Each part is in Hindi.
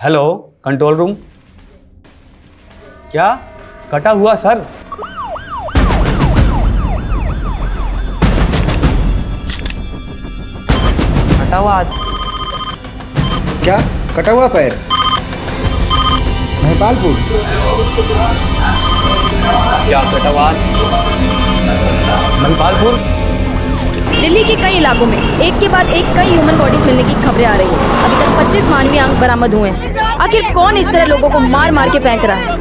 Hello, control room. क्या कटा हुआ सर? कटा हुआ हाथ? क्या कटा हुआ पैर? महिपालपुर। क्या कटा हुआ हाथ? महिपालपुर। दिल्ली के कई इलाकों में एक के बाद एक कई ह्यूमन बॉडीज मिलने की खबरें आ रही हैं। अभी तक 25 मानवीय अंग बरामद हुए हैं। आखिर कौन इस तरह लोगों को मार मार के फेंक रहा है?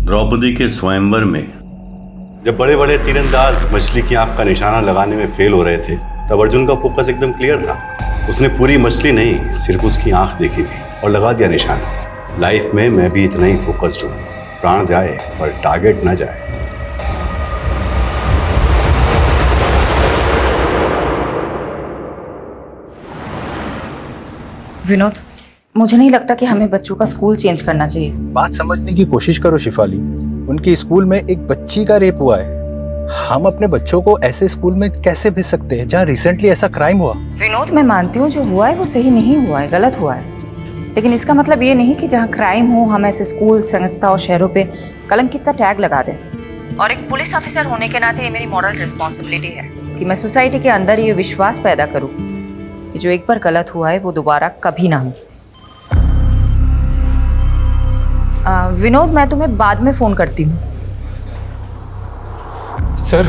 द्रौपदी के स्वयंवर में जब बड़े बड़े तीरंदाज मछली की आंख का निशाना लगाने में फेल हो रहे थे, तब अर्जुन का फोकस एकदम क्लियर था। उसने पूरी मछली नहीं, सिर्फ उसकी आंख देखी थी और लगा दिया निशाना। लाइफ में मैं भी इतना ही फोकस्ड हूँ। प्राण जाए पर टारगेट ना जाए। विनोद, मुझे नहीं लगता कि हमें बच्चों का स्कूल चेंज करना चाहिए। बात समझने की कोशिश करो शिफाली। उनके स्कूल में एक बच्ची का रेप हुआ है। हम अपने बच्चों को ऐसे स्कूल में कैसे भेज सकते हैं जहाँ रिसेंटली ऐसा क्राइम हुआ? विनोद, मैं मानती हूँ जो हुआ है वो सही नहीं हुआ है, गलत हुआ है, लेकिन इसका मतलब ये नहीं कि जहाँ क्राइम हो हम ऐसे स्कूल, संस्था और शहरों पे कलंकित का टैग लगा दें। और एक पुलिस ऑफिसर होने के नाते ये मेरी मॉरल रिस्पॉन्सिबिलिटी है कि मैं सोसाइटी के अंदर ये विश्वास पैदा करूँ कि जो एक बार गलत हुआ है वो दोबारा कभी ना हो। विनोद, मैं तुम्हें बाद में फ़ोन करती हूँ। सर,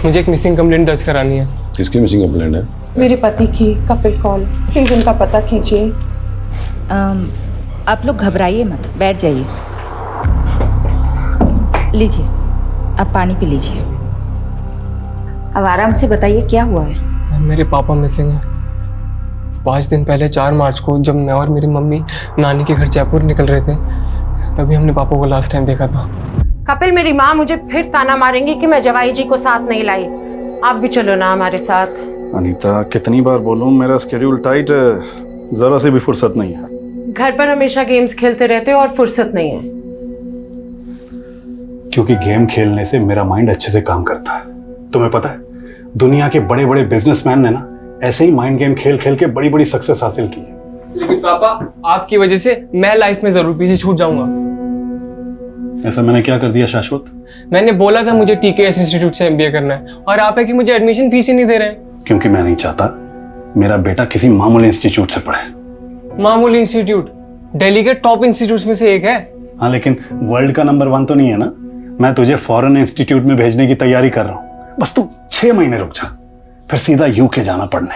मुझे एक मिसिंग कंप्लेंट दर्ज करानी है। किसकी मिसिंग कंप्लेंट है? मेरे पति की। कपिल कौल, प्लीज उनका पता कीजिए। आप लोग घबराइए मत, बैठ जाइए। लीजिए, अब पानी पी लीजिए। अब आराम से बताइए क्या हुआ है। मेरे पापा मिसिंग है। 5 दिन पहले 4 मार्च को जब मैं और मेरी मम्मी नानी के घर जयपुर निकल रहे थे, तभी हमने पापा को लास्ट टाइम देखा था। कपिल, मेरी माँ मुझे फिर ताना मारेंगी कि मैं जवाई जी को साथ नहीं लाई। आप भी चलो ना हमारे साथ। अनीता, कितनी बार बोलूं, मेरा स्केड्यूल टाइट है, जरा से भी फुर्सत नहीं है। घर पर हमेशा गेम्स खेलते रहते हो और फुर्सत नहीं है। क्योंकि गेम खेलने से मेरा माइंड अच्छे से काम करता है। तुम्हें पता है, दुनिया के बड़े बड़े बिजनेसमैन ने ना ऐसे ही माइंड गेम खेल खेल के बड़ी बड़ी सक्सेस हासिल की है। लेकिन पापा, आपकी वजह से मैं लाइफ में जरूर पीछे छूट जाऊंगा। ऐसा मैंने क्या कर दिया शाश्वत? मैंने बोला था मुझे टीकेएस इंस्टीट्यूट से एमबीए करना है, और आप है कि मुझे एडमिशन फीस ही नहीं दे रहे हैं। क्योंकि मैं नहीं चाहता मेरा बेटा किसी मामूली इंस्टीट्यूट से पढ़े। मामूली इंस्टीट्यूट दिल्ली के टॉप इंस्टीट्यूट में से एक है। हाँ, लेकिन वर्ल्ड का नंबर 1 तो नहीं है ना। मैं तुझे फॉरेन इंस्टीट्यूट में भेजने की तैयारी कर रहा हूँ। बस तू 6 महीने रुक जा, फिर सीधा यूके जाना पढ़ने।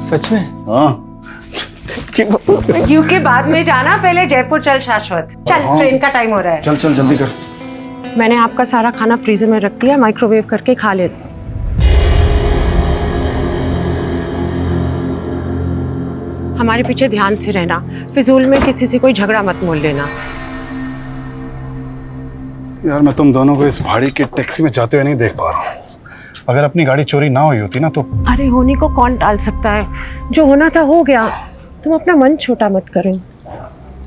सच में? हाँ। यूके बाद में जाना, पहले जयपुर चल शाश्वत। चल, ट्रेन का टाइम हो रहा है। चल चल जल्दी कर। मैंने आपका सारा खाना फ्रीजर में रख दिया, माइक्रोवेव करके खा लेते। हमारे पीछे ध्यान से रहना, फिजूल में किसी से कोई झगड़ा मत मोल लेना। यार, मैं तुम दोनों को इस भाड़ी की टैक्सी में जाते हुए नहीं देख पा रहा हूँ। अगर अपनी गाड़ी चोरी ना हुई होती ना तो। अरे, होने को कौन टाल सकता है? जो होना था हो गया। तुम अपना मन छोटा मत करो।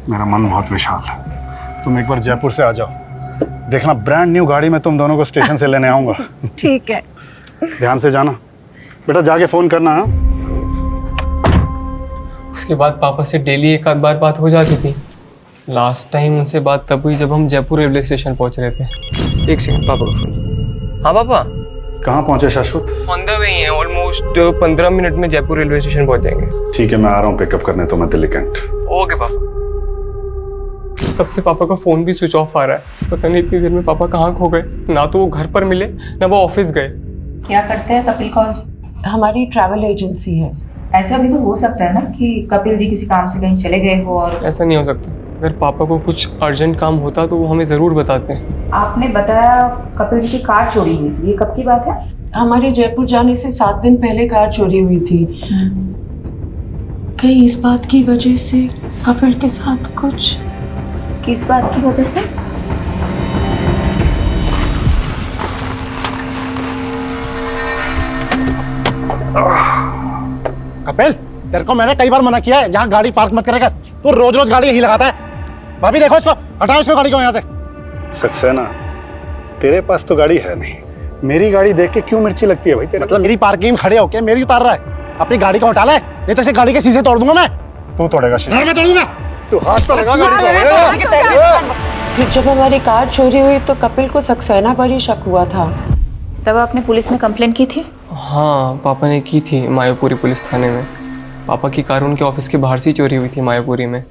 मेरा मन बहुत विशाल है। तुम एक बार जयपुर से आ जाओ, देखना ब्रांड न्यू गाड़ी में तुम दोनों को स्टेशन से लेने आऊंगा। ठीक है। ध्यान से जाना बेटा, जाके फोन करना। हाँ? उसके बाद पापा से डेली एक आध बार बात हो जाती थी। लास्ट टाइम उनसे बात तब हुई जब हम जयपुर रेलवे स्टेशन पहुंच रहे थे। एक सेकंड, पापा का फोन। हाँ पापा। कहाँ पहुंचे शाश्वत? ऑन द वे ही हैं, ऑलमोस्ट 15 मिनट में जयपुर रेलवे स्टेशन पहुंच जाएंगे। ठीक है, मैं आ रहा हूँ पिकअप करने तो मैं दिल्ली कैंट। ओके पापा। तब से पापा का फोन भी स्विच ऑफ आ रहा है। पता नहीं इतनी देर में पापा कहाँ खो गए। ना तो वो घर पर मिले, ना वो ऑफिस गए। क्या करते हैं कपिल कौल जी? हमारी ट्रैवल एजेंसी है। ऐसा भी तो हो सकता है ना कि कपिल जी किसी काम से कहीं चले गए हो और। ऐसा नहीं हो सकता। अगर पापा को कुछ अर्जेंट काम होता तो वो हमें ज़रूर बताते हैं। आपने बताया कपिल जी की कार चोरी हुई थी, ये कब की बात है? हमारे जयपुर जाने से 7 दिन पहले कार चोरी हुई थी। कहीं इस बात की वजह से कपिल के साथ कुछ? किस बात की वजह से? कपिल, तेरे को मैंने कई बार मना किया है यहाँ गाड़ी पार्क मत करेगा। तू रोज रोज गाड़ी यही लगाता है। भाभी देखो इसको, हटाओ इसको गाड़ी को यहाँ से। सक्सेना, तेरे पास तो गाड़ी है नहीं, मेरी गाड़ी देख के क्यों मिर्ची लगती है भाई तेरे? मतलब मेरी पार्किंग में खड़े होके मेरी उतार रहा है, अपनी गाड़ी को हटा ले, नहीं तो इसे गाड़ी के शीशे तोड़ दूंगा मैं। तू तोड़ेगा शीशे? मैं तोड़ूंगा। तू हाथ तो लगा गाड़ी फिर जब हमारी कार चोरी हुई तो कपिल को सक्सेना पर ही शक हुआ था। तब आपने पुलिस में कंप्लेंट की थी? हाँ, पापा ने की थी मायापुरी पुलिस थाने में। पापा की कार उनके ऑफिस के बाहर से ही चोरी हुई थी मायापुरी में।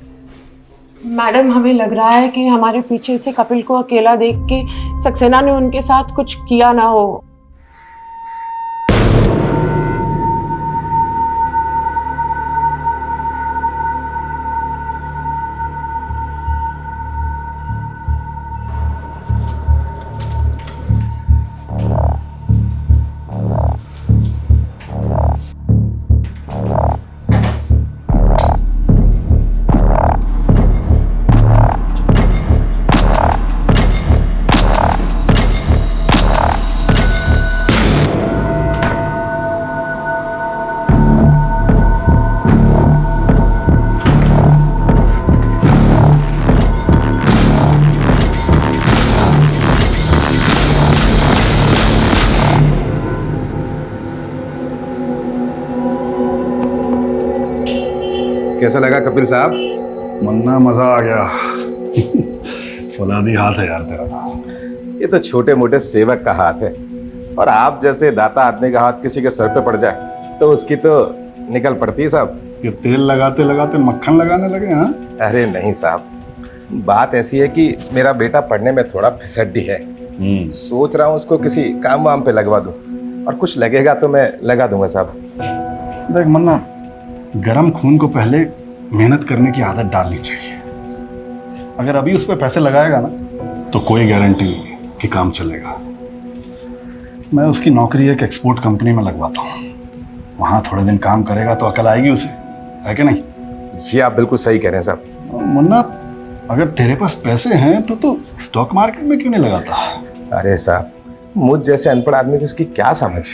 मैडम, हमें लग रहा है कि हमारे पीछे से कपिल को अकेला देख के सक्सेना ने उनके साथ कुछ किया ना हो। कैसा लगा कपिल साहब? मन्ना मजा आ गया। फौलादी हाथ है यार तेरा। ये तो छोटे मोटे सेवक का हाथ है, और आप जैसे दाता आदमी का हाथ किसी के सर पे पड़ जाए तो उसकी तो निकल पड़ती है साहब। ये तेल लगाते लगाते मक्खन लगाने लगे? हाँ, अरे नहीं साहब, बात ऐसी है कि मेरा बेटा पढ़ने में थोड़ा फिसड्डी है। सोच रहा हूँ उसको किसी काम वाम पे लगवा दूं, और कुछ लगेगा तो मैं लगा दूंगा साहब। देख मन्ना, गरम खून को पहले मेहनत करने की आदत डालनी चाहिए। अगर अभी उस पर पैसे लगाएगा ना तो कोई गारंटी नहीं कि काम चलेगा। मैं उसकी नौकरी एक एक्सपोर्ट कंपनी में लगवाता हूँ, वहाँ थोड़े दिन काम करेगा तो अकल आएगी उसे, है कि नहीं? ये आप बिल्कुल सही कह रहे हैं साहब। मुन्ना, अगर तेरे पास पैसे हैं तो स्टॉक मार्केट में क्यों नहीं लगाता? अरे साहब, मुझ जैसे अनपढ़ आदमी की उसकी क्या समझ?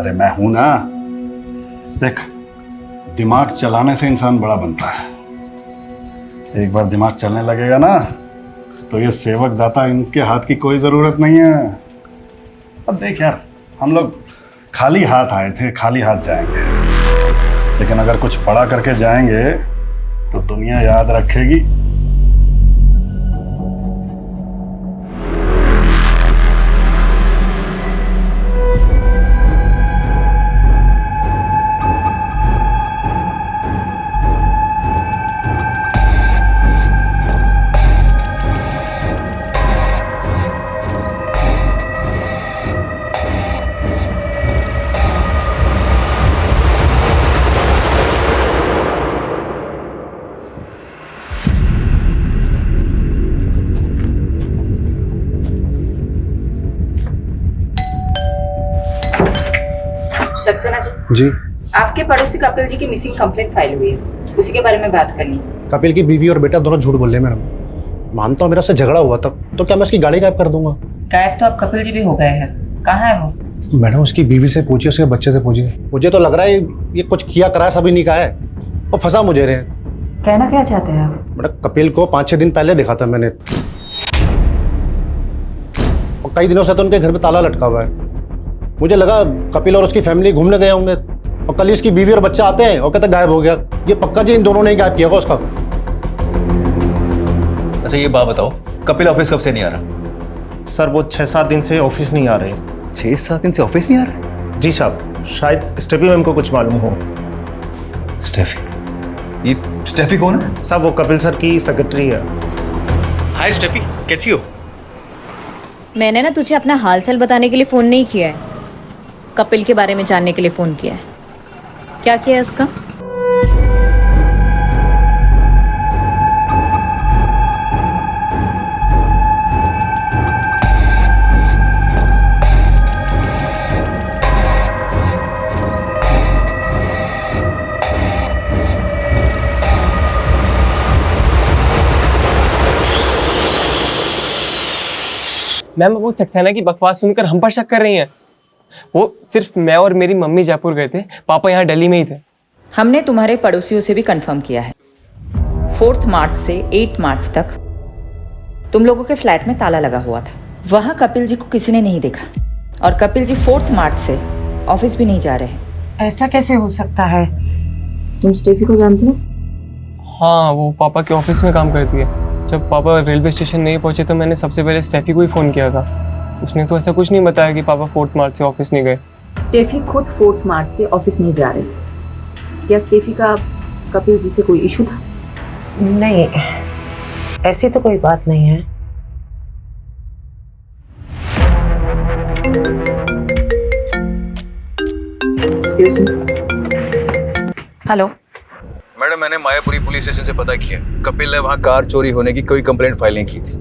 अरे मैं हूं ना। देख, दिमाग चलाने से इंसान बड़ा बनता है। एक बार दिमाग चलने लगेगा ना तो ये सेवक दाता इनके हाथ की कोई जरूरत नहीं है। अब देख यार, हम लोग खाली हाथ आए थे, खाली हाथ जाएंगे, लेकिन अगर कुछ बड़ा करके जाएंगे तो दुनिया याद रखेगी। सक्सेना जी, आपके पड़ोसी कपिल जी की मिसिंग कंप्लेंट फाइल हुई है, उसी के बारे में बात करनी है। कपिल की बीवी और बेटा दोनों झूठ बोल रहे हैं मैडम। मानता हूँ मेरा उससे झगड़ा हुआ था, तो क्या मैं उसकी गाड़ी गायब कर दूंगा? गायब तो अब कपिल जी भी हो गए हैं, कहाँ है वो? मैडम, उसकी बीवी से पूछिए, उसके बच्चे से पूछिए। मुझे तो लग रहा है ये कुछ किया कराया सभी नहीं कहा है, और फंसा मुझे रहे। कहना क्या चाहते हैं आप? मैडम, कपिल को 5-6 दिन पहले देखा था मैंने, और कई दिनों से तो उनके घर पे ताला लटका हुआ है। मुझे लगा कपिल और उसकी फैमिली घूमने गए होंगे, और कल इसकी बीवी और बच्चा आते हैं और कहते गायब हो गया। ये पक्का जी इन दोनों ने ही गायब किया होगा उसका। अच्छा, ये बात बताओ, कपिल ऑफिस कब से नहीं आ रहा? सर, वो 6-7 दिन से ऑफिस नहीं आ रहे। 6-7 दिन से ऑफिस नहीं आ रहा? जी साहब, शायद स्टेफी मैम को कुछ मालूम हो। स्टेफी? ये स्टेफी कौन है? साहब, वो कपिल सर की सेक्रेटरी है। हाय स्टेफी, कैसी हो? मैंने ना तुझे अपना हालचाल बताने के लिए फ़ोन नहीं किया है, कपिल के बारे में जानने के लिए फ़ोन किया है। क्या किया है उसका? मैम, वो सक्सेना की बकवास सुनकर हम पर शक कर रही हैं। वो सिर्फ मैं और मेरी मम्मी जयपुर गए थे, पापा यहाँ दिल्ली में ही थे। हमने तुम्हारे पड़ोसियों से भी कंफर्म किया है, 4 मार्च से 8 मार्च तक तुम लोगों के फ्लैट में ताला लगा हुआ था। वहां कपिल जी को किसी ने नहीं देखा। और कपिल जी 4 मार्च से ऑफिस भी नहीं जा रहे हैं। ऐसा कैसे हो सकता है? तुम स्टेफी को जानते हो? हाँ, वो पापा के ऑफिस में काम करती है। जब पापा रेलवे स्टेशन नहीं पहुंचे तो मैंने सबसे पहले स्टेफी को ही फ़ोन किया था। उसने तो ऐसा कुछ नहीं बताया कि पापा 4 मार्च से ऑफिस नहीं गए। स्टेफी खुद 4 मार्च से ऑफिस नहीं जा रही। क्या स्टेफी का कपिल जी से कोई इशू था? नहीं, ऐसी तो कोई बात नहीं है। हेलो मैडम, मैंने मायापुरी पुलिस स्टेशन से पता किया, कपिल ने वहाँ कार चोरी होने की कोई कंप्लेंट फाइल नहीं की थी।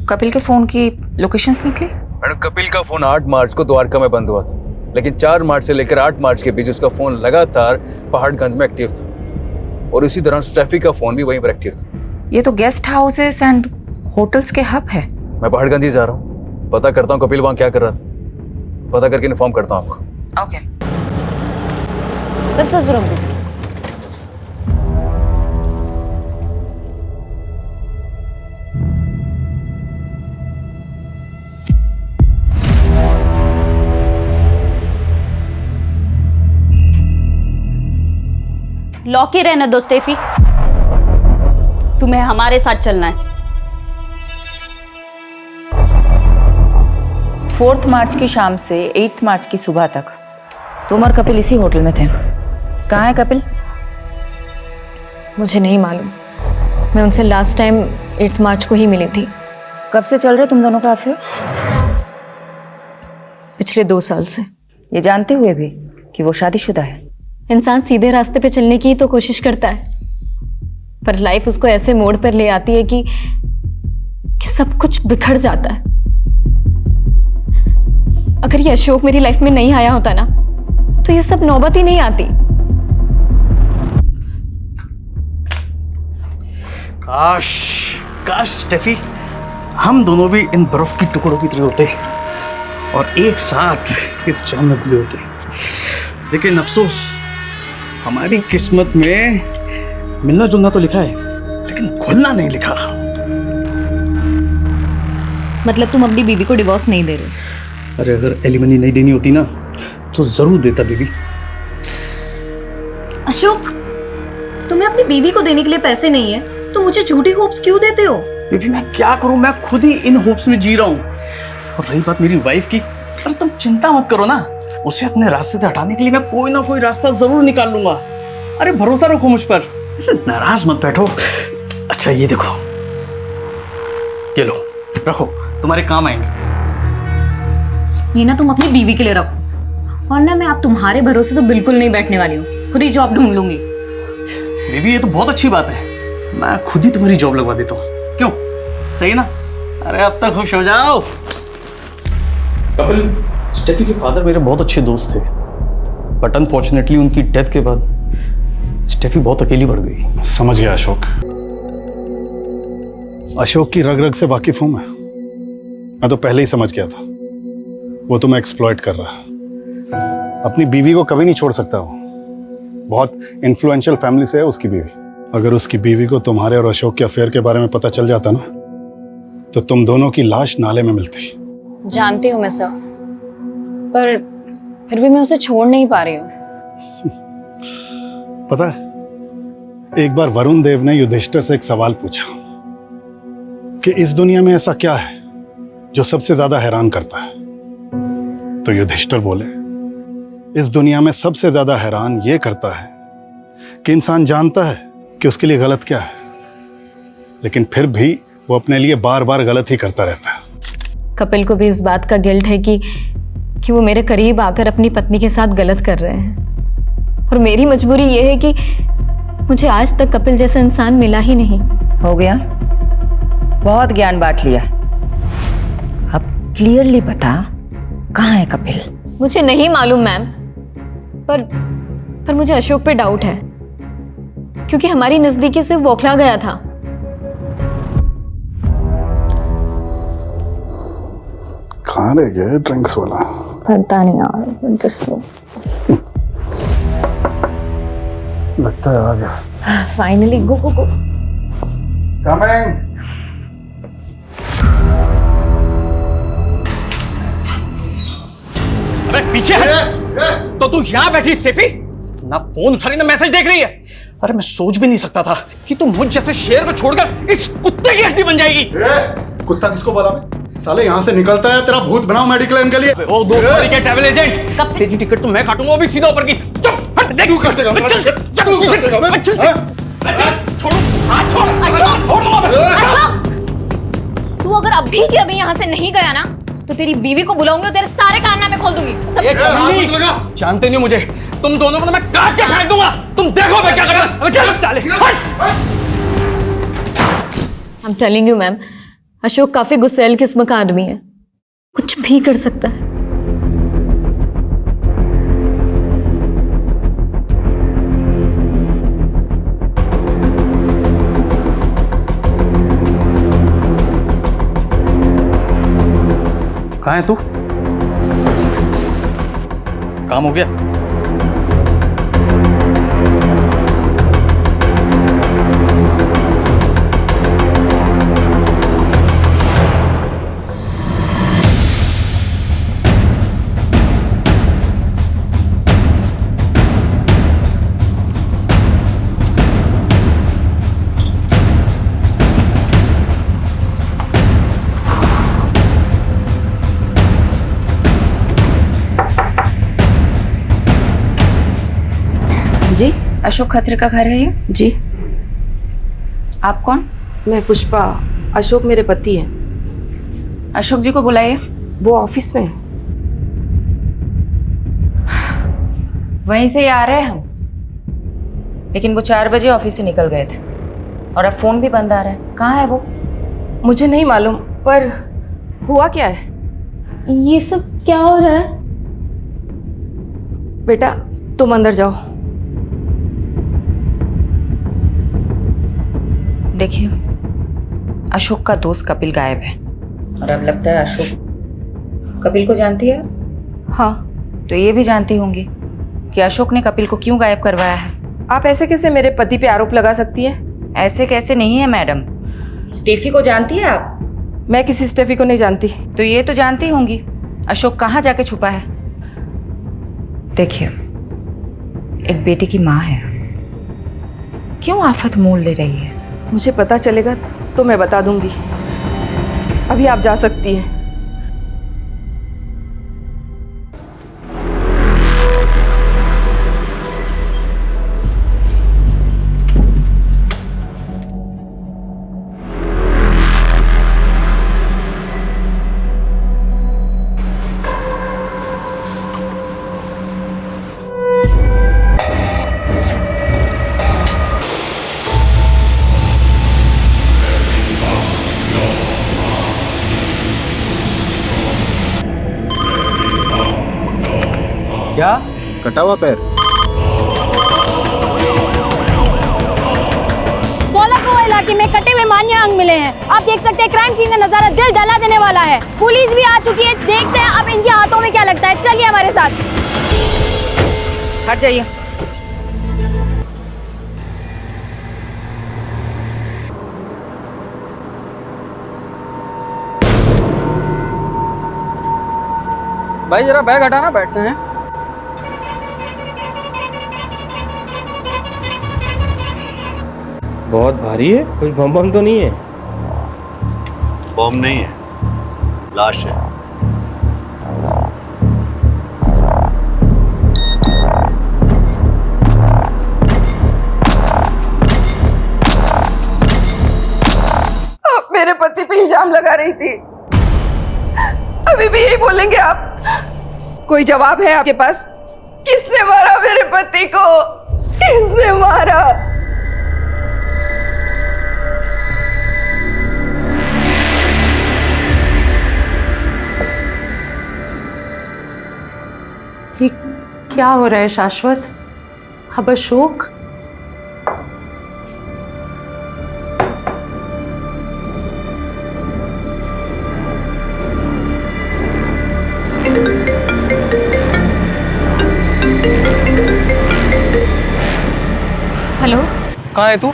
कपिल के फोन की लोकेशंस निकली? मैडम, कपिल का फोन 8 मार्च को द्वारका में बंद हुआ था, लेकिन 4 मार्च से लेकर 8 मार्च के बीच उसका फोन लगातार पहाड़गंज में एक्टिव था और इसी दौरान स्टेफी का फोन भी वहीं पर एक्टिव था। ये तो गेस्ट हाउसेस एंड होटल्स के हब है। मैं पहाड़गंज ही जा रहा हूँ, पता करता हूँ कपिल वहाँ क्या कर रहा था, पता करके इन्फॉर्म करता हूँ आपको। ओके। बस रोक दीजिए। लॉक ही रहने दो स्टेफी, तुम्हें हमारे साथ चलना है। 4 मार्च की शाम से 8 मार्च की सुबह तक तुम और कपिल इसी होटल में थे। कहाँ है कपिल? मुझे नहीं मालूम, मैं उनसे लास्ट टाइम 8 मार्च को ही मिली थी। कब से चल रहे तुम दोनों का अफेयर? पिछले 2 साल से। ये जानते हुए भी कि वो शादीशुदा है। इंसान सीधे रास्ते पे चलने की तो कोशिश करता है, पर लाइफ उसको ऐसे मोड़ पर ले आती है कि सब कुछ बिखर जाता है। अगर ये अशोक मेरी लाइफ में नहीं आया होता ना, तो ये सब नौबत ही नहीं आती। काश स्टेफी, हम दोनों भी इन बर्फ की टुकड़ों की तरह होते और एक साथ इस जाम में घुले होते। लेकिन अफसोस, हमारी किस्मत में मिलना जुलना तो लिखा है, लेकिन घुलना नहीं लिखा। मतलब तुम अपनी बीवी को डिवोर्स नहीं दे रहे? अरे अगर एलिमनी नहीं देनी होती ना, तो जरूर देता बीबी। अशोक, तुम्हें अपनी बीवी को देने के लिए पैसे नहीं है तो मुझे झूठी होप्स क्यों देते हो? बीबी मैं क्या करूं, मैं खुद ही इन होप्स में जी रहा हूं। और रही बात मेरी वाइफ की, अरे तुम चिंता मत करो ना, उसे अपने रास्ते से हटाने के लिए मैं कोई ना कोई रास्ता जरूर निकाल लूंगा। अरे भरोसा रखो मुझ पर, ऐसे नाराज मत बैठो। अच्छा ये देखो, ये लो, रखो, तुम्हारे काम आएंगे। ये ना तुम अपनी बीवी के लिए रखो, और ना मैं अब तुम्हारे भरोसे तो बिल्कुल नहीं बैठने वाली हूँ, खुद ही जॉब ढूंढ लूंगी। बीबी ये तो बहुत अच्छी बात है, मैं खुद ही तुम्हारी जॉब लगवा देता हूँ, क्यों? सही ना? अरे अब तक खुश हो जाओ। कपिल, स्टेफी के फादर मेरे बहुत अच्छे दोस्त थे, बट अनफॉर्चुनेटली उनकी डेथ के बाद स्टेफी बहुत अकेली पड़ गई। समझ गया अशोक, अशोक की रग रग से वाकिफ हूं मैं तो पहले ही समझ गया था वो तुम्हें एक्सप्लॉइट कर रहा है। अपनी बीवी को कभी नहीं छोड़ सकता वो, बहुत इन्फ्लुएंशियल फैमिली से है उसकी बीवी। अगर उसकी बीवी को तुम्हारे और अशोक के अफेयर के बारे में पता चल जाता ना, तो तुम दोनों की लाश नाले में मिलती। जानती हूँ मैं सर, पर फिर भी मैं उसे छोड़ नहीं पा रही हूँ। पता है, एक बार वरुण देव ने युधिष्ठिर से एक सवाल पूछा कि इस दुनिया में ऐसा क्या है जो सबसे ज्यादा हैरान करता है। तो युधिष्ठिर बोले, इस दुनिया में सबसे ज्यादा हैरान ये करता है कि इंसान जानता है कि उसके लिए गलत क्या है, लेकिन फिर भी वो अपने लिए बार बार गलत ही करता रहता है। कपिल को भी इस बात का गिल्ट है कि वो मेरे करीब आकर अपनी पत्नी के साथ गलत कर रहे हैं, और मेरी मजबूरी ये है कि मुझे आज तक कपिल जैसा इंसान मिला ही नहीं। हो गया, बहुत ज्ञान बांट लिया, अब क्लियरली बता कहाँ है कपिल? मुझे नहीं मालूम मैम, पर मुझे अशोक पे डाउट है, क्योंकि हमारी नजदीकी से वो बौखला गया था। कहाँ रह गया ड्रिंक्स वाला? पता नहीं यार, जस्ट लगता है आ गया। फाइनली, गो गो गो। कमिंग। पीछे हट। तो तू यहाँ बैठी स्टेफी, ना फोन उठा रही ना मैसेज देख रही है। अरे मैं सोच भी नहीं सकता था कि तू मुझ जैसे शेर को छोड़कर इस कुत्ते की हड्डी बन जाएगी। कुत्ता किसको बोला मैं? साले यहाँ से निकलता है तेरा भूत बनाओ मेडिक्लेम के लिए। ओ दो के ट्रैवल एजेंट, तेरी टिकट तो मैं काटूंगा, वो भी सीधा ऊपर की। चुप हट, देख तू काटेगा, चल चल तू काटेगा, छोड़ो हाथ छोड़। अशोक! छोड़ दूंगा मैं। अशोक! तू अगर अभी के अभी यहाँ से नहीं गया ना तो तेरी बीवी को बुलाऊंगी और तेरे सारे कारनामे खोल दूंगी। जानते नहीं मुझे, तुम दोनों को तो मैं काट के फेंक दूंगा। तुम देखो मैं क्या करता। अबे चल चाले। I am telling you ma'am, Ashok काफी गुस्सैल किस्म का आदमी है, कुछ भी कर सकता है। कहाँ है तू? काम हो गया? जी, अशोक खत्री का घर है ये? जी। आप कौन? मैं पुष्पा, अशोक मेरे पति हैं। अशोक जी को बुलाइए। वो ऑफिस में हैं। वहीं से ही आ रहे हैं हम, लेकिन वो 4 बजे ऑफिस से निकल गए थे और अब फोन भी बंद आ रहा है। कहाँ है वो? मुझे नहीं मालूम, पर हुआ क्या है? ये सब क्या हो रहा है? बेटा तुम अंदर जाओ। देखिए, अशोक का दोस्त कपिल गायब है और अब लगता है अशोक कपिल को जानती है। हाँ, तो ये भी जानती होंगी कि अशोक ने कपिल को क्यों गायब करवाया है। आप ऐसे कैसे मेरे पति पे आरोप लगा सकती हैं? ऐसे कैसे नहीं है मैडम। स्टेफी को जानती है आप? मैं किसी स्टेफी को नहीं जानती। तो ये तो जानती होंगी अशोक कहाँ जाके छुपा है। देखिए, एक बेटी की माँ है, क्यों आफत मोल ले रही है? मुझे पता चलेगा तो मैं बता दूंगी। अभी आप जा सकती हैं। क्या? कटा हुआ पैर? दौलतपुर इलाके में कटे हुए मान्य अंग मिले हैं। आप देख सकते हैं क्राइम सीन का नजारा दिल दहला देने वाला है। पुलिस भी आ चुकी है, देखते हैं अब इनके हाथों में क्या लगता है। चलिए हमारे साथ। हट जाइए। भाई जरा बैग हटाना, बैठते हैं। बहुत भारी है, कुछ बम बम तो नहीं है? बम नहीं है, लाश है। आप मेरे पति पे इल्जाम लगा रही थी, अभी भी यही बोलेंगे आप? कोई जवाब है आपके पास? किसने मारा मेरे पति को? किसने मारा? ये क्या हो रहा है शाश्वत? अब अशोक? हेलो, कहाँ है तू?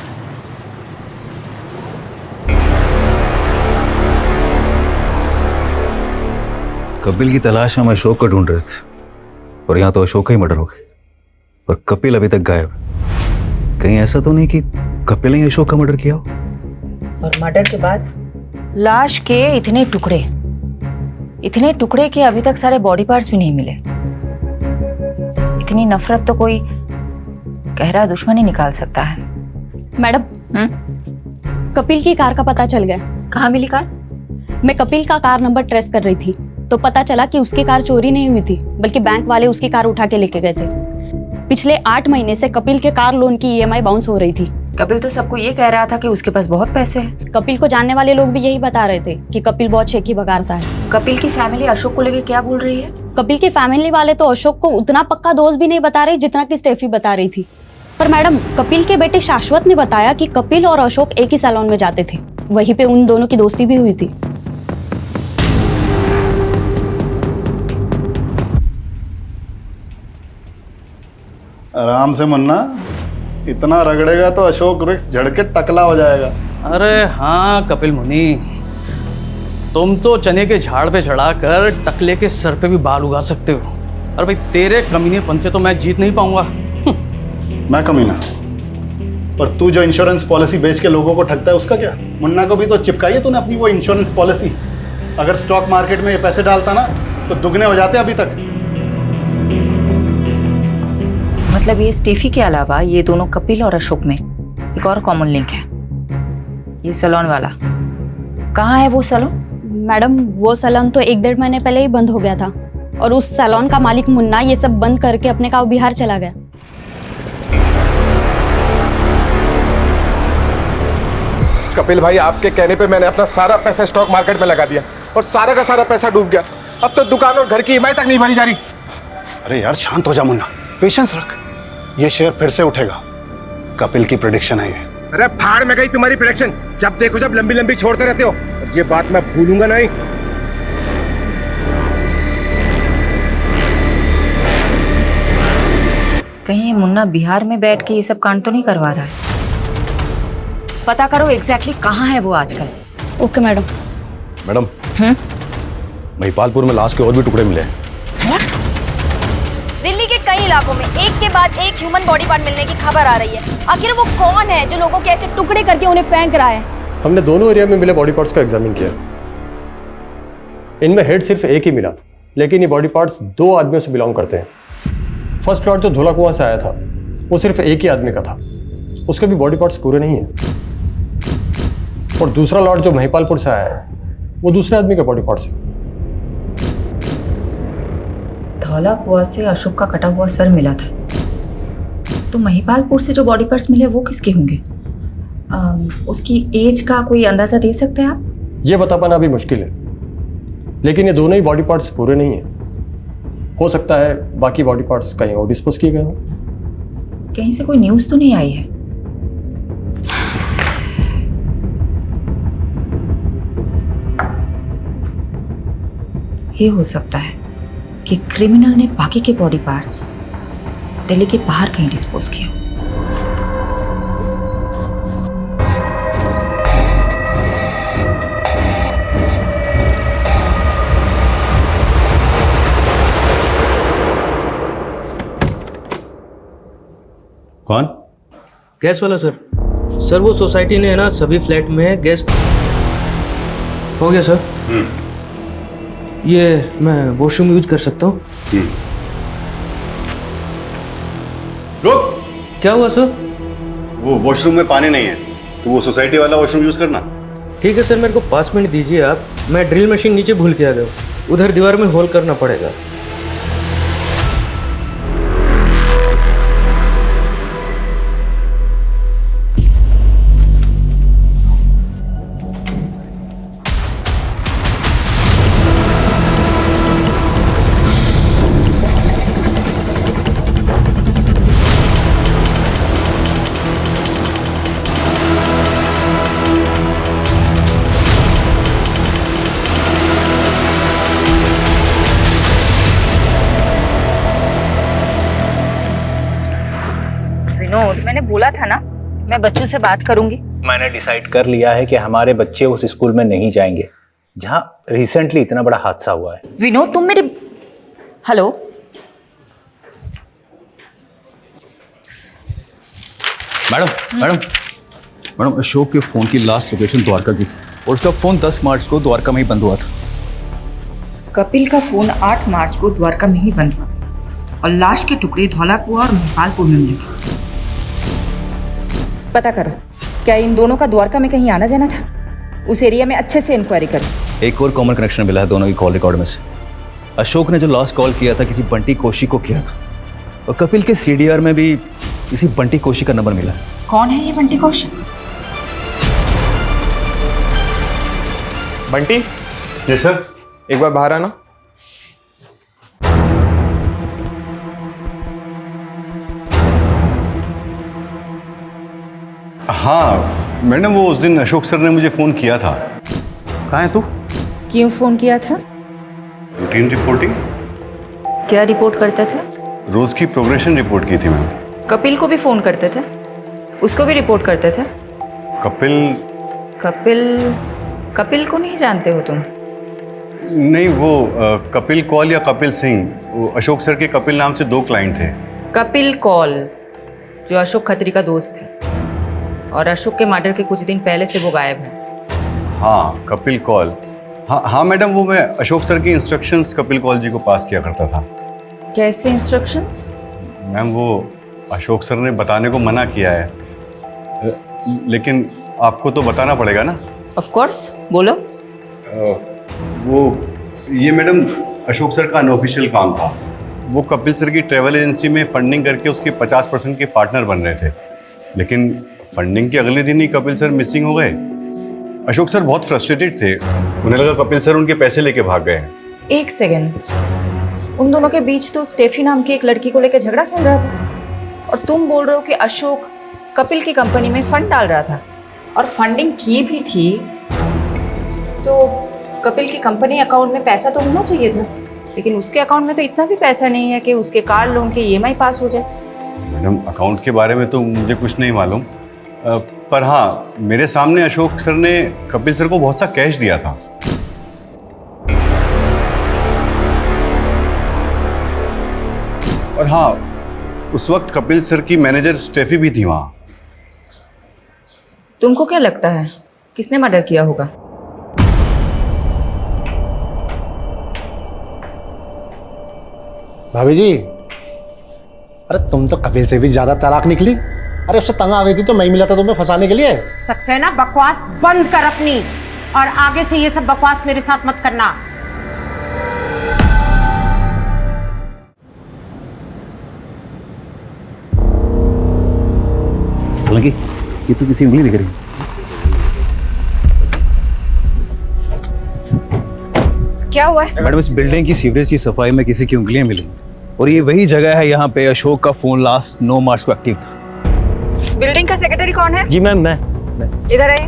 कपिल की तलाश में हम अशोक को ढूंढ रहे थे। और यहाँ तो अशोक का ही मर्डर हो गया और कपिल अभी तक गायब है। कहीं ऐसा तो नहीं कि कपिल ने अशोक का मर्डर किया हो? और मर्डर के बाद लाश के इतने टुकड़े के अभी तक सारे बॉडी पार्ट्स भी नहीं मिले। इतनी नफरत तो कोई गहरा दुश्मन ही निकाल सकता है। मैडम, कपिल की कार का पता चल गया। कहाँ मिली कार? मैं कपिल का कार नंबर ट्रेस कर रही थी तो पता चला कि उसकी कार चोरी नहीं हुई थी, बल्कि बैंक वाले उसकी कार उठा के लेके गए थे। पिछले 8 महीने से कपिल के कार लोन की EMI बाउंस हो रही थी। कपिल तो सबको ये कह रहा था कि उसके पास बहुत पैसे हैं। कपिल को जानने वाले लोग भी यही बता रहे थे कि कपिल बहुत शेखी बगाड़ता है। कपिल की फैमिली अशोक को लेके क्या बोल रही है? कपिल की फैमिली वाले तो अशोक को उतना पक्का दोस्त भी नहीं बता रहे जितना कि स्टेफी बता रही थी। पर मैडम, कपिल के बेटे शाश्वत ने बताया कि कपिल और अशोक एक ही सैलून में जाते थे, वहीं पे उन दोनों की दोस्ती भी हुई थी। आराम से मुन्ना, इतना रगड़ेगा तो अशोक वृक्ष झड़ के टकला हो जाएगा। अरे हाँ कपिल मुनि, तुम तो चने के झाड़ पे चढ़ाकर टकले के सर पे भी बाल उगा सकते हो। अरे भाई, तेरे कमीनेपन से तो मैं जीत नहीं पाऊंगा। मैं कमीना? पर तू जो इंश्योरेंस पॉलिसी बेच के लोगों को ठगता है उसका क्या? मुन्ना को भी तो चिपकाई है तूने अपनी वो इंश्योरेंस पॉलिसी। अगर स्टॉक मार्केट में ये पैसे डालता ना तो दुगने हो जाते अभी तक। मतलब ये स्टेफी के अलावा ये दोनों कपिल और अशोक में एक और कॉमन लिंक है, ये सैलून वाला। कहाँ है वो सैलून? मैडम, वो सैलून तो 1-1.5 महीने पहले ही बंद हो गया था और उस सैलून का मालिक मुन्ना ये सब बंद करके अपने गाँव बिहार चला गया। कपिल भाई, आपके कहने पे मैंने अपना सारा पैसा स्टॉक मार्केट में लगा दिया और सारा का सारा पैसा डूब गया। अब तो दुकान और घर की EMI तक नहीं भरी जा रही। अरे यार शांत हो जा मुन्ना, पेशेंस रख। ये शेयर फिर से उठेगा, कपिल की प्रेडिक्शन है ये। अरे फाड़ में गई तुम्हारी प्रेडिक्शन। जब देखो जब लंबी लंबी छोड़ते रहते हो, और ये बात मैं भूलूंगा नहीं। कहीं मुन्ना बिहार में बैठ के ये सब कांड तो नहीं करवा रहा है? पता करो एग्जैक्टली कहाँ है वो आजकल। Okay madam. मैडम, महिपालपुर में लाश के और भी टुकड़े मिले हैं। दिल्ली के कई इलाकों में एक के बाद एक ह्यूमन बॉडी पार्ट मिलने की खबर आ रही है। आखिर वो कौन है जो लोगों के ऐसे टुकड़े करके उन्हें फेंक रहा है? हमने दोनों एरिया में मिले बॉडी पार्ट्स का एग्जामिन किया। इनमें हेड सिर्फ एक ही मिला, लेकिन ये बॉडी पार्ट्स 2 आदमियों से बिलोंग करते हैं। फर्स्ट लॉट जो धोला कुआं से आया था वो सिर्फ एक ही आदमी का था, उसके भी बॉडी पार्ट्स पूरे नहीं है। और दूसरा लॉट जो महिपालपुर से आया है वो दूसरे आदमी का बॉडी पार्ट्स है। धौला कुआं से अशोक का कटा हुआ सर मिला था, तो महिपालपुर से जो बॉडी पार्ट्स मिले वो किसके होंगे? उसकी एज का कोई अंदाजा दे सकते हैं आप? ये बता पाना अभी मुश्किल है, लेकिन ये दोनोही बॉडी पार्ट्स पूरे नहीं है। हो सकता है बाकी बॉडी पार्ट्स कहीं और डिस्पोज किए गए हों। कहीं से कोई न्यूज़ तो नहीं आई है? ये हो सकता है कि क्रिमिनल ने बाकी के बॉडी पार्ट्स दिल्ली के बाहर कहीं डिस्पोज किए। कौन? गैस वाला सर। सर वो सोसाइटी ने है ना, सभी फ्लैट में गैस हो गया सर। ये मैं वॉशरूम यूज कर सकता हूँ? रुक। क्या हुआ सर? वो वॉशरूम में पानी नहीं है, तो वो सोसाइटी वाला वॉशरूम यूज करना। ठीक है सर, मेरे को 5 मिनट दीजिए आप। मैं ड्रिल मशीन नीचे भूल के आ गया, उधर दीवार में होल करना पड़ेगा। विनोद, मैंने बोला था ना मैं बच्चों से बात करूंगी। मैंने डिसाइड कर लिया है कि हमारे बच्चे उस स्कूल में नहीं जाएंगे जहां रिसेंटली इतना बड़ा हादसा हुआ है। विनोद, तुम मेरे... hello, madam madam madam, Ashok के फ़ोन की लास्ट लोकेशन द्वारका की थी और उसका फ़ोन 10 मार्च को द्वारका में ही बंद हुआ था। कपिल का फोन 8 मार्च को द्वारका में ही बंद हुआ था और लाश के टुकड़े धौलाकुआ और महिपालपुर में मिले थे। पता करो, क्या इन दोनों का द्वारका में कहीं आना जाना था? उस एरिया में अच्छे से इंक्वायरी करो। एक और कॉमन कनेक्शन मिला है दोनों की कॉल रिकॉर्ड में से। अशोक ने जो लास्ट कॉल किया था किसी बंटी कोशी को किया था और कपिल के CDR में भी किसी बंटी कोशी का नंबर मिला है। कौन है ये बंटी कौशिक? बंटी, जी सर। एक बार बाहर आना। हाँ मैडम, वो उस दिन अशोक सर ने मुझे फ़ोन किया था। कहाँ है तू? क्यों फोन किया था? Routine reporting. क्या रिपोर्ट करते थे? रोज़ की प्रोग्रेशन रिपोर्ट की थी मैम। कपिल को भी फोन करते थे? उसको भी रिपोर्ट करते थे? कपिल को नहीं जानते हो तुम? नहीं, वो कपिल कौल या कपिल सिंह, वो अशोक सर के कपिल नाम से 2 क्लाइंट थे। कपिल कौल जो अशोक खत्री का दोस्त है और अशोक के मर्डर के कुछ दिन पहले से वो गायब है। हाँ, कपिल कौल। हाँ मैडम, वो मैं अशोक सर की इंस्ट्रक्शंस कपिल कौल जी को पास किया करता था। कैसे इंस्ट्रक्शंस? मैम, वो अशोक सर ने बताने को मना किया है, लेकिन आपको तो बताना पड़ेगा ना। ऑफ कोर्स, बोलो। वो ये मैडम अशोक सर का अनऑफिशियल काम था। वो कपिल सर की ट्रैवल एजेंसी में फंडिंग करके उसके 50% के पार्टनर बन रहे थे, लेकिन फंडिंग के अगले दिन ही कपिल सर मिसिंग हो गए। अशोक सर बहुत फ्रस्ट्रेटेड थे, उन्हें लगा कपिल सर उनके पैसे लेके भाग गए हैं। एक सेकेंड, उन दोनों के बीच तो स्टेफी नाम की एक लड़की को लेकर झगड़ा चल रहा था और तुम बोल रहे हो कि अशोक कपिल की कंपनी में फंड डाल रहा था और फंडिंग की भी थी, तो कपिल की कंपनी अकाउंट में पैसा तो होना चाहिए था, लेकिन उसके अकाउंट में तो इतना भी पैसा नहीं है कि उसके कार लोन के EMI पास हो जाए। मैडम, अकाउंट के बारे में तो मुझे कुछ नहीं मालूम, पर हाँ, मेरे सामने अशोक सर ने कपिल सर को बहुत सा कैश दिया था। और हाँ, उस वक्त कपिल सर की मैनेजर स्टेफी भी थी वहाँ। तुमको क्या लगता है किसने मर्डर किया होगा? भाभी जी, अरे तुम तो कपिल से भी ज्यादा तलाक निकली। अरे उससे तंग आ गई थी तो मैं ही मिला था तुम्हें फंसाने के लिए। सक्सेना, बकवास बंद कर अपनी, और आगे से ये सब बकवास मेरे साथ मत करना। हालांकि ये तो किसी उंगली दिख रही। क्या हुआ है? मैडम, इस बिल्डिंग की सीवरेज की सफाई में किसी की उंगलियां मिली और ये वही जगह है यहाँ पे अशोक का फोन लास्ट 9 मार्च को एक्टिव था। इस बिल्डिंग का सेक्रेटरी कौन है? जी मैम, मैं इधर आइए।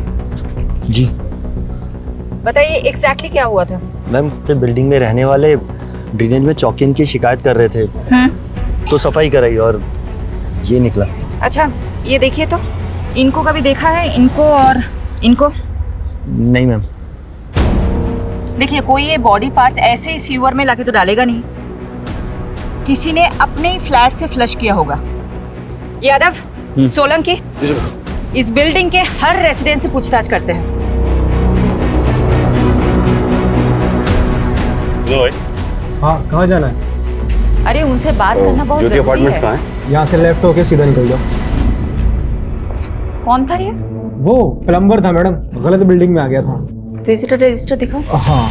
जी बताइए एग्जैक्टली क्या हुआ था? मैम, तो बिल्डिंग में रहने वाले ड्रेनेज में चौकिन की शिकायत कर रहे थे, तो सफाई कराई और ये निकला। अच्छा, ये देखिए तो, इनको कभी देखा है? इनको और इनको? नहीं मैम। देखिए, कोई ये बॉडी पार्ट्स ऐसे ही सीवर में लाके तो डालेगा नहीं, किसी ने अपने ही फ्लैट से फ्लश किया होगा। यादव, सोलंकी, इस बिल्डिंग के हर रेसिडेंट से पूछताछ करते हैं। हाँ, कहाँ जाना है? अरे उनसे बात करना बहुत जरूरी है। कहाँ है? यहाँ से लेफ्ट होके सीधा निकल जाओ। कौन था ये? वो प्लम्बर था मैडम, गलत बिल्डिंग में आ गया था। विजिटर रजिस्टर दिखाओ। हाँ।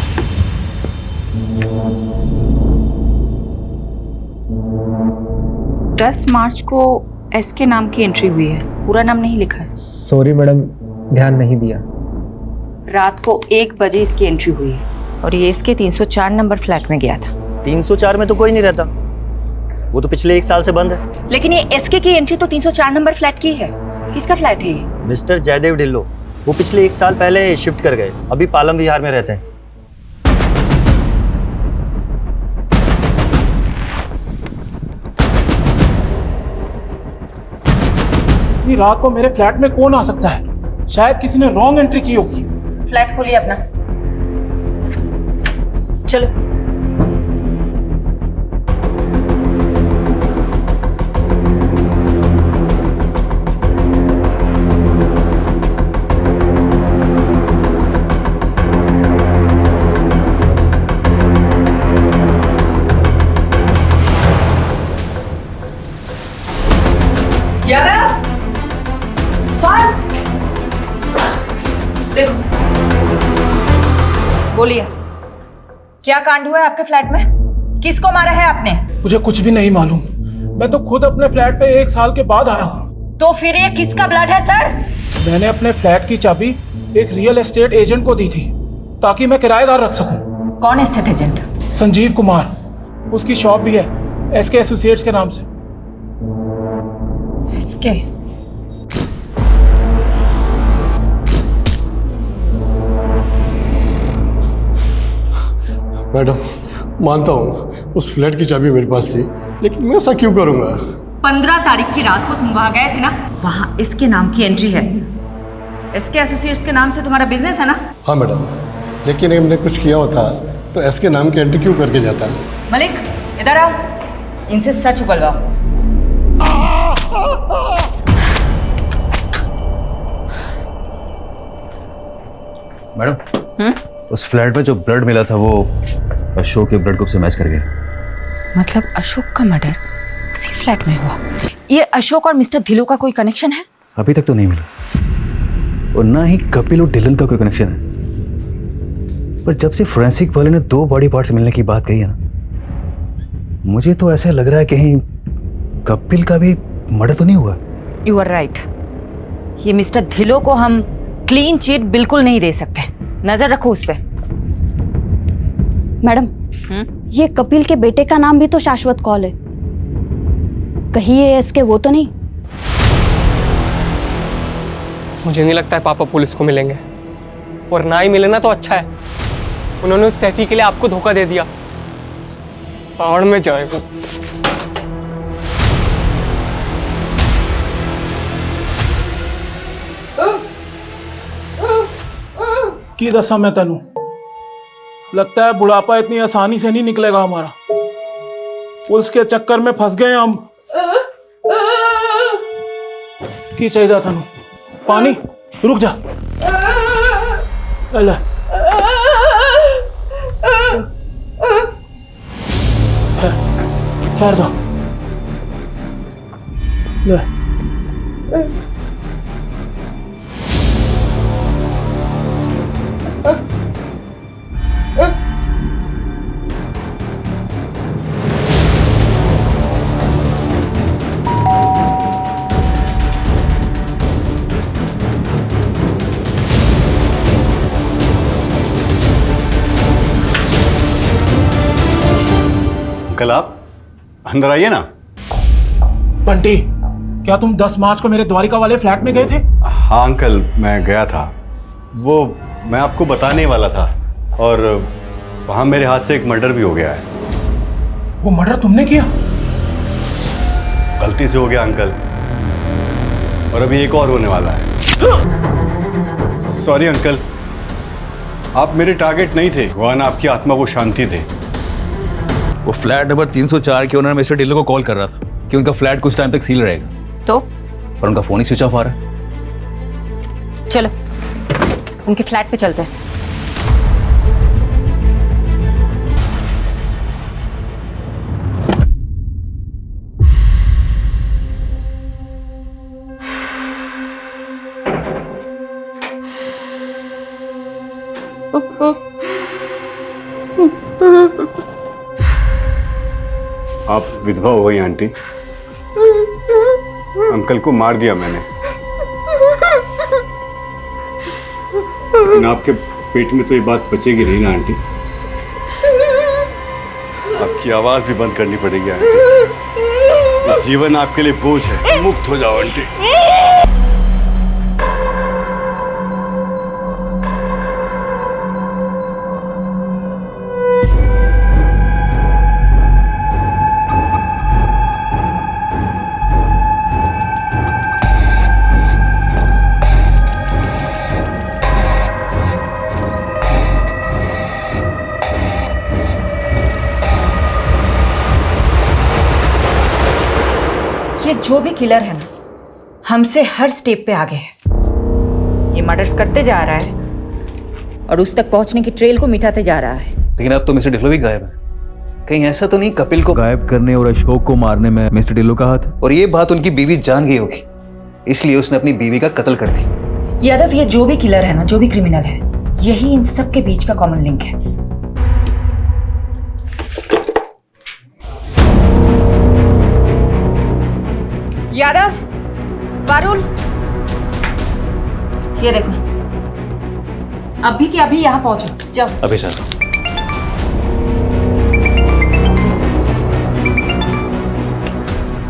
10 मार्च को SK नाम की एंट्री हुई है, पूरा नाम नहीं लिखा है। सॉरी मैडम, ध्यान नहीं दिया। रात को 1 बजे इसकी एंट्री हुई है और ये SK 304 नंबर फ्लैट में गया था। 304 में तो कोई नहीं रहता, वो तो पिछले 1 साल से बंद है। लेकिन ये SK की एंट्री तो 304 नंबर फ्लैट की है। किसका फ्लैट है ये? मिस्टर जयदेव ढिल्लो, वो पिछले 1 साल पहले शिफ्ट कर गए, अभी पालम विहार में रहते हैं। इतनी रात को मेरे फ्लैट में कौन आ सकता है? शायद किसी ने रॉन्ग एंट्री की होगी। फ्लैट खोलिए अपना, चलो। बोलिए, क्या कांड हुआ है आपके फ्लैट में? किसको मारा है आपने? मुझे कुछ भी नहीं मालूम। मैं तो खुद अपने फ्लैट पे 1 साल के बाद आया हूँ। तो फिर ये किसका ब्लड है सर? मैंने अपने फ्लैट की चाबी एक रियल एस्टेट एजेंट को दी थी ताकि मैं किराएदार रख सकूं। कौन एस्टेट एजेंट? संजीव कुमार। उसकी शॉप भी है एसके एसोसिएट्स के नाम से। एसके? मैडम, मानता हूँ उस फ्लैट की चाबी मेरे पास थी, लेकिन मैं ऐसा क्यों करूँगा? 15 तारीख की रात को तुम वहां गए थे ना? वहां इसके नाम की एंट्री है। एसके एसोसिएट्स के नाम से तुम्हारा बिजनेस है ना? हाँ मैडम, लेकिन हमने कुछ किया होता तो एसके नाम की एंट्री क्यों करके जाता? मलिक, इधर आओ, इनसे सच उगलवाओ। मैडम, उस फ्लैट में जो ब्लड मिला था वो अशोक के ब्लड ग्रुप से मैच कर गया। मतलब अशोक का मर्डर उसी फ्लैट में हुआ? ये अशोक और मिस्टर धिलो का कोई कनेक्शन है? अभी तक तो नहीं मिला, और ना ही कपिल और डिलन का कोई कनेक्शन है। पर जब से फोरेंसिक वाले ने 2 बॉडी पार्ट्स मिलने की बात कही है ना, मुझे तो ऐसा लग रहा है कहीं कपिल का भी मर्डर तो नहीं हुआ। You are right. ये मिस्टर धिलो को हम क्लीन चिट बिल्कुल नहीं दे सकते। नजर रखो उस पे। मैडम, ये कपिल के बेटे का नाम भी तो शाश्वत कौल है। कहीं ये एसके वो तो नहीं? मुझे नहीं लगता है पापा पुलिस को मिलेंगे, और ना ही मिले ना तो अच्छा है। उन्होंने उस स्टेफी के लिए आपको धोखा दे दिया। पहाड़ में जाए वो। की दसा मैं तेनू, लगता है बुढ़ापा इतनी आसानी से नहीं निकलेगा हमारा। पुलिस के चक्कर में फंस गए हम। की चाहिए तेनू? पानी? रुक जा। ले ठहर दो। ले अंकल, आप अंदर आइए ना। बंटी, क्या तुम 10 मार्च को मेरे द्वारिका वाले फ्लैट में गए थे? हाँ अंकल, मैं गया था। वो मैं आपको बताने वाला था, और वहाँ मेरे हाथ से एक मर्डर भी हो गया है। वो मर्डर तुमने किया? गलती से हो गया अंकल, और अभी एक और होने वाला है। सॉरी अंकल, आप मेरे टारगेट नहीं थे। भगवान आपकी आत्मा को शांति दे। वो फ्लैट नंबर 304 के ओनर मिस्टर डिलो को कॉल कर रहा था कि उनका फ्लैट कुछ टाइम तक सील रहेगा। तो? पर उनका फोन ही स्विच ऑफ आ रहा है। चलो उनके फ्लैट पे चलते हैं। आप विधवा हो गई आंटी। अंकल को मार दिया मैंने, लेकिन आपके पेट में तो ये बात बचेगी नहीं ना आंटी। आपकी आवाज भी बंद करनी पड़ेगी आंटी। ये जीवन आपके लिए बोझ है। मुक्त हो जाओ आंटी। ये जो भी किलर है ना, हमसे हर स्टेप पे आगे है। ये मर्डर्स करते जा रहा है और उस तक पहुंचने की ट्रेल को मिटाते जा रहा है। लेकिन अब तो मिस्टर डिलो भी गायब है। कहीं ऐसा तो नहीं कपिल को गायब करने और अशोक को मारने में मिस्टर डिलो का हाथ है? और ये बात उनकी बीवी जान गई होगी, इसलिए उसने अपनी बीवी का कत्ल कर दिया। यादव, ये जो भी किलर है ना, जो भी क्रिमिनल है, यही इन सब के बीच का कॉमन लिंक है। यादव, पारुल, ये देखो, अभी के अभी यहाँ पहुंचो, जाओ। अभी सर।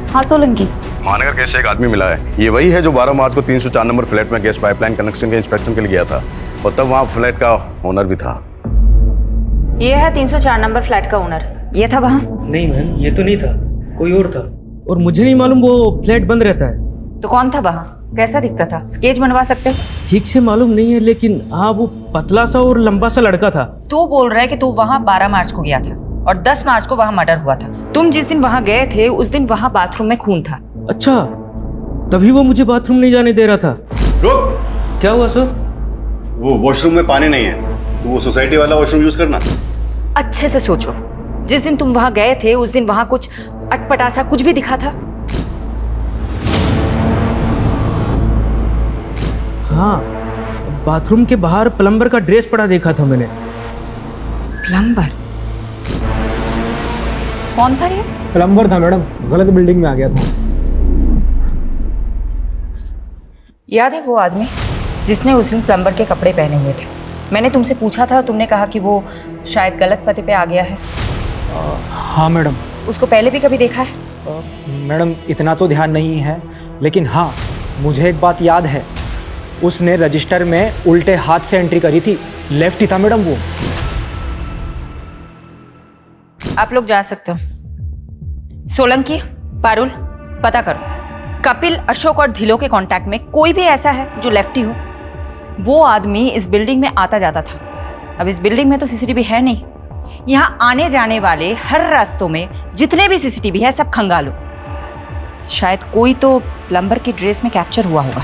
हाँ सोलंकी। महानगर गैस से एक आदमी मिला है। ये वही है जो 12 मार्च को 304 नंबर फ्लैट में गैस पाइपलाइन कनेक्शन के इंस्पेक्शन के लिए गया था, और तब वहाँ फ्लैट का ओनर भी था। ये है 304 नंबर फ्लैट का ओनर। ये था वहाँ? नहीं मैम, ये तो नहीं था, कोई और था। और मुझे नहीं मालूम वो फ्लैट बंद रहता है। तो कौन था वहाँ? कैसा दिखता था? स्केच बनवा सकते? ठीक से मालूम नहीं है, लेकिन हाँ वो पतला सा और लंबा सा लड़का था। तू बोल रहा है कि तू वहाँ 12 मार्च को गया था और 10 मार्च को वहाँ मर्डर हुआ था। तुम जिस दिन वहाँ गए थे उस दिन वहाँ बाथरूम में खून था। अच्छा, तभी वो मुझे बाथरूम नहीं जाने दे रहा था। रुक! क्या हुआ सर? वो वॉशरूम में पानी नहीं है, तो वो सोसाइटी वाला वॉशरूम यूज करना। अच्छे से सोचो, जिस दिन तुम वहाँ गए थे उस दिन वहाँ कुछ अटपटा सा कुछ भी दिखा था? हाँ, बाथरूम के बाहर प्लम्बर का ड्रेस पड़ा देखा था मैंने। प्लम्बर? कौन था ये? प्लम्बर था मैडम, गलत बिल्डिंग में आ गया था। याद है वो आदमी जिसने उस दिन प्लम्बर के कपड़े पहने हुए थे? मैंने तुमसे पूछा था, तुमने कहा कि वो शायद गलत पते पे आ गया है। हाँ मैडम। उसको पहले भी कभी देखा है? मैडम इतना तो ध्यान नहीं है, लेकिन हाँ मुझे एक बात याद है, उसने रजिस्टर में उल्टे हाथ से एंट्री करी थी। लेफ्ट ही था मैडम वो। आप लोग जा सकते हो। सोलंकी, पारुल, पता करो कपिल, अशोक और धिलो के कांटेक्ट में कोई भी ऐसा है जो लेफ्टी हो। वो आदमी इस बिल्डिंग में आता जाता था। अब इस बिल्डिंग में तो सीसीटीवी है नहीं। यहाँ आने जाने वाले हर रास्तों में जितने भी सीसीटीवी है सब खंगालो। शायद कोई तो प्लम्बर की ड्रेस में कैप्चर हुआ होगा।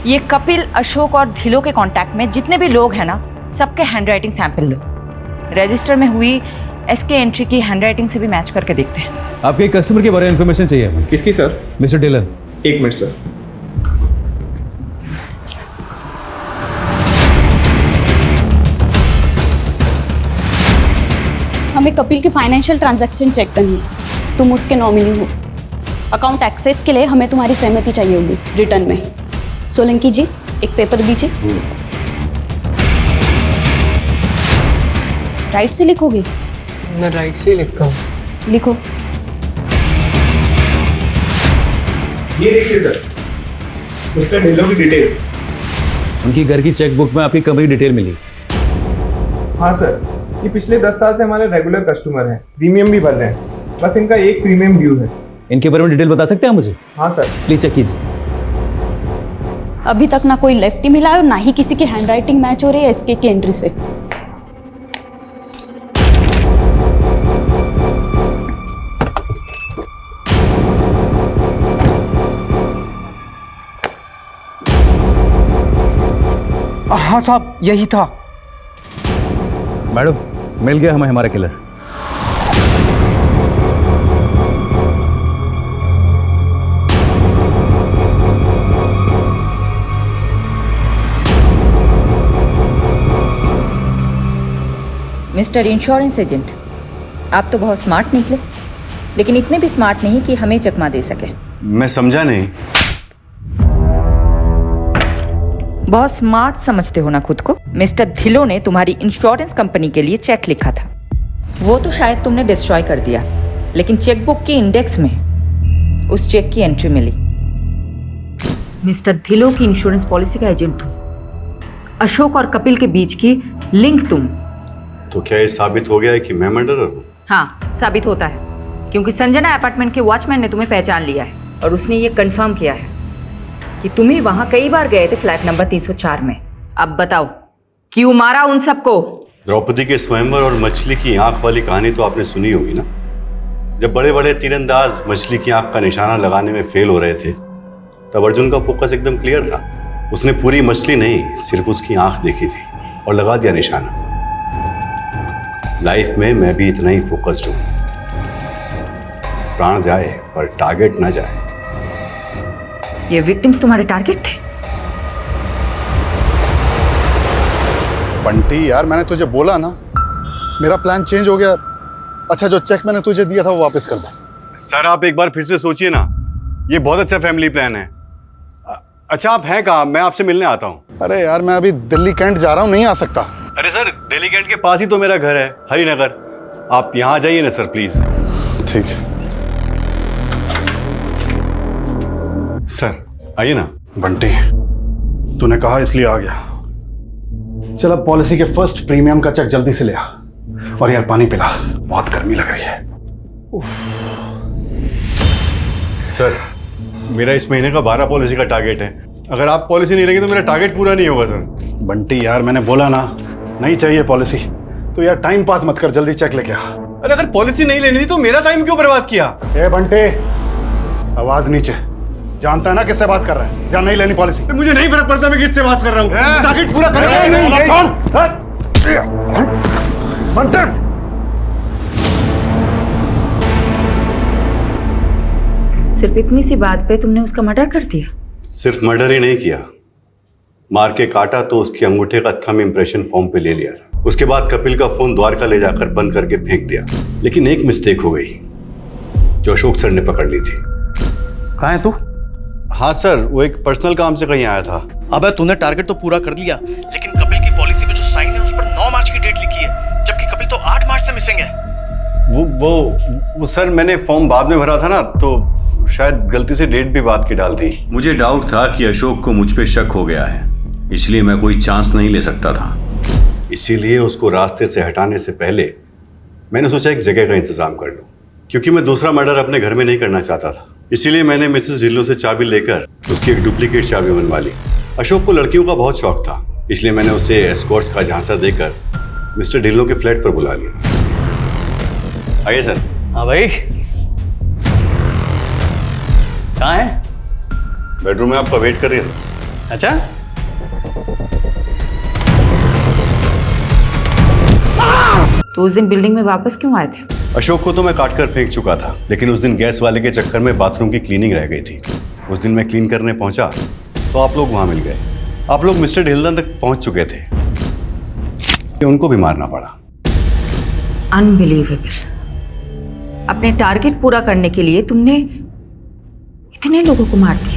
ये कपिल, अशोक और धिलो के कांटेक्ट में जितने भी लोग हैं ना, सबके हैंडराइटिंग सैंपल लो। रजिस्टर में हुई एसके एंट्री की हैंडराइटिंग से भी मैच करके देखते हैं। आपके कस्टमर के बारे में इन्फॉर्मेशन चाहिए। किसकी सर? मिस्टर डिलन। एक मिनट सर। हमें कपिल के फाइनेंशियल ट्रांजैक्शन चेक करनी है। तुम उसके नॉमिनी हो। अकाउंट एक्सेस के लिए हमें तुम्हारी सहमति चाहिए होगी रिटर्न में। सोलंकी जी, एक पेपर दीजिए। राइट से लिखोगे? मैं राइट से ही लिखता हूँ। लिखो। ये देखिए सर, उसका ढिल्लों की डिटेल। उनकी घर की चेकबुक में आपकी कंपनी डिटेल मिली। हाँ सर, ये पिछले 10 साल से हमारे रेगुलर कस्टमर हैं, प्रीमियम भी भर रहे हैं। बस इनका एक प्रीमियम ड्यू है। इनके बारे में डिटेल बता सकते हैं मुझे? हाँ सर। प्लीज चेक कीजिए। अभी तक ना कोई लेफ्टी मिला है और ना ही किसी की हैंडराइटिंग मैच हो रही है एसके की एंट्री से। हाँ साहब, यही था। मैडम, मिल गया हमें हमारा किलर। मिस्टर इंश्योरेंस एजेंट, आप तो बहुत स्मार्ट निकले, लेकिन इतने भी स्मार्ट नहीं कि हमें चकमा दे सके। मैं समझा नहीं। बहुत स्मार्ट समझते हो ना खुद को। मिस्टर धिलो ने तुम्हारी इंश्योरेंस कंपनी के लिए चेक लिखा था। वो तो शायद तुमने डिस्ट्रॉय कर दिया, लेकिन चेकबुक के इंडेक्स में उस चेक की एंट्री मिली। मिस्टर धिलो की इंश्योरेंस पॉलिसी का एजेंट तुम। अशोक और कपिल के बीच की लिंक तुम। तो क्या ये साबित हो गया है कि मैं मर्डरर हूँ? हाँ, साबित होता है, क्योंकि संजना अपार्टमेंट के वॉचमैन ने तुम्हें पहचान लिया है और उसने ये कंफर्म किया है कि तुम ही वहां कई बार गए थे फ्लैट नंबर 304 में। अब बताओ, क्यों मारा उन सबको? द्रौपदी के स्वयंवर और मछली की आंख वाली कहानी तो आपने सुनी होगी ना। जब बड़े बड़े तीरंदाज मछली की आंख का निशाना लगाने में फेल हो रहे थे, तब अर्जुन का फोकस एकदम क्लियर था। उसने पूरी मछली नहीं, सिर्फ उसकी आंख देखी थी और लगा दिया निशाना। लाइफ में मैं भी इतना ही फोकस्ड हूं। प्राण जाए पर टारगेट ना जाए। ये विक्टिम्स तुम्हारे टारगेट थे? बंटी यार, मैंने तुझे बोला ना, मेरा प्लान चेंज हो गया। अच्छा, जो चेक मैंने तुझे दिया था वो वापस कर दे। सर आप एक बार फिर से सोचिए ना, ये बहुत अच्छा फैमिली प्लान है। अच्छा आप हैं कहाँ? मैं आपसे मिलने आता हूँ। अरे यार, मैं अभी दिल्ली कैंट जा रहा हूँ, नहीं आ सकता। अरे सर, दिल्ली कैंट के पास ही तो मेरा घर है, हरिनगर। आप यहाँ आ जाइए ना सर प्लीज। ठीक है सर, आइए ना। बंटी, तूने कहा इसलिए आ गया। चल अब पॉलिसी के फर्स्ट प्रीमियम का चेक जल्दी से ले आ। और यार पानी पिला, बहुत गर्मी लग रही है। सर, मेरा इस महीने का 12 पॉलिसी का टारगेट है। अगर आप पॉलिसी नहीं लेंगे तो मेरा टारगेट पूरा नहीं होगा सर। बंटी यार, मैंने बोला ना, नहीं चाहिए पॉलिसी। तो यार टाइम पास मत कर, जल्दी चेक लेके आ। अरे अगर पॉलिसी नहीं लेनी थी तो मेरा टाइम क्यों बर्बाद किया? ए बंटे, आवाज नीचे। जानता है ना किससे बात कर रहा है? जा नहीं लेनी पॉलिसी। मुझे नहीं फर्क पड़ता मैं किससे बात कर रहा हूँ, टारगेट पूरा कर। बंटे, सिर्फ इतनी सी बात पे तुमने उसका मर्डर कर दिया? सिर्फ मर्डर ही नहीं किया, मार के काटा तो उसके अंगूठे का थंब इंप्रेशन फॉर्म पे ले लिया। उसके बाद कपिल का फोन द्वारका ले जाकर बंद करके फेंक दिया। लेकिन एक मिस्टेक हो गई जो अशोक सर ने पकड़ ली थी। कहाँ है तू? हाँ सर, वो एक पर्सनल काम से कहीं आया था। अबे तूने टारगेट तो पूरा कर लिया, लेकिन कपिल की पॉलिसी पे जो साइन है उस पर 9 मार्च की डेट लिखी है, जबकि कपिल तो 8 मार्च से मिसिंग है। वो सर, मैंने फॉर्म बाद में भरा था ना, तो शायद गलती से डेट भी बात की डाल दी। मुझे डाउट था कि अशोक को मुझ पे शक हो गया है, इसलिए मैं कोई चांस नहीं ले सकता था। इसीलिए उसको रास्ते से हटाने से पहले मैंने सोचा एक जगह का इंतजाम कर लूं, क्योंकि मैं दूसरा मर्डर अपने घर में नहीं करना चाहता था। इसीलिए मैंने मिसेस ढिल्लों से चाबी लेकर उसकी एक डुप्लीकेट चाबी बनवा ली। अशोक को लड़कियों का बहुत शौक था, इसलिए मैंने उसे एस्कॉर्ट्स का झांसा देकर मिस्टर ढिल्लों के फ्लैट पर बुला लिया। आइए सर। हाँ भाई, कहाँ है? बेडरूम में आपका वेट कर रही है। अच्छा, तो उस दिन बिल्डिंग में वापस क्यों आए थे? अशोक को तो मैं काट कर फेंक चुका था, लेकिन उस दिन गैस वाले के चक्कर में बाथरूम की क्लीनिंग रह गई थी। उस दिन मैं क्लीन करने पहुंचा तो आप लोग वहां मिल गए। आप लोग मिस्टर ढिल्लन तक पहुंच चुके थे, उनको भी मारना पड़ा। अनबिलीवेबल। अपने टारगेट पूरा करने के लिए तुमने इतने लोगों को मार दिया।